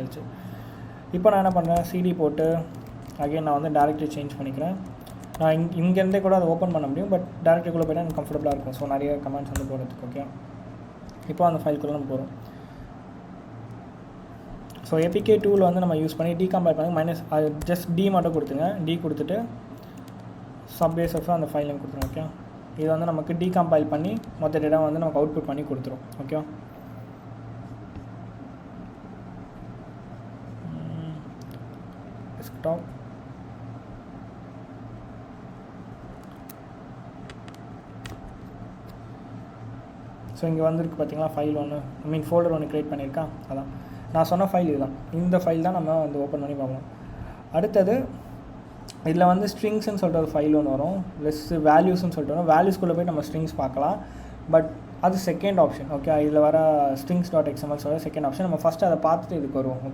ஆயிடுச்சு. இப்போ நான் என்ன பண்ணுறேன், சிடி போட்டு அகைன் நான் வந்து டேரக்டரி சேஞ்ச் பண்ணிக்கிறேன். நான் இங்கேருந்தே கூட அதை ஓப்பன் பண்ண முடியும், பட் டேரக்டரிக்குள்ளே போய்ட்டால் எனக்கு கம்ஃபர்டபுளாக இருக்கும். ஸோ நிறைய கமெண்ட்ஸ் வந்து போடுறதுக்கு. ஓகே, இப்போ அந்த ஃபைல்குள்ளே நம்ம போகிறோம். ஸோ ஏபிகே டூல் வந்து நம்ம யூஸ் பண்ணி டீகம்பைல் பண்ணி மைனஸ் அது ஜஸ்ட் டி மட்டும் கொடுத்துங்க. டி கொடுத்துட்டு சப்வேசஃப் அந்த ஃபைல் நேம் கொடுத்துருங்க. ஓகே, இது வந்து நமக்கு டீகம்பைல் பண்ணி மொத்த டேட்டா வந்து நமக்கு அவுட்புட் பண்ணி கொடுத்துரும். ஓகே, டெஸ்க்டாப் ஸோ இங்கே வந்துருக்கு பார்த்தீங்களா, ஃபைல் ஒன்று ஃபோல்டர் ஒன்று க்ரியேட் பண்ணியிருக்கான். அதான் நான் சொன்ன ஃபைல் இதுதான். இந்த ஃபைல் தான் நம்ம வந்து ஓப்பன் பண்ணி பார்ப்போம். அடுத்தது இதில் வந்து ஸ்ட்ரிங்ஸ்ன்னு சொல்லிட்டு ஒரு ஃபைல் ஒன்று வரும், ப்ளஸ் வேல்யூஸ்ன்னு சொல்லிட்டு வரும். வேல்யூஸ்குள்ளே போய் நம்ம ஸ்ட்ரிங்ஸ் பார்க்கலாம், பட் அது செகண்ட் ஆப்ஷன். ஓகே, இதில் வர strings.xml சொல்கிற செகண்ட் ஆப்ஷன். நம்ம ஃபஸ்ட்டு அதை பார்த்துட்டு இதுக்கு வருவோம். ஓகே,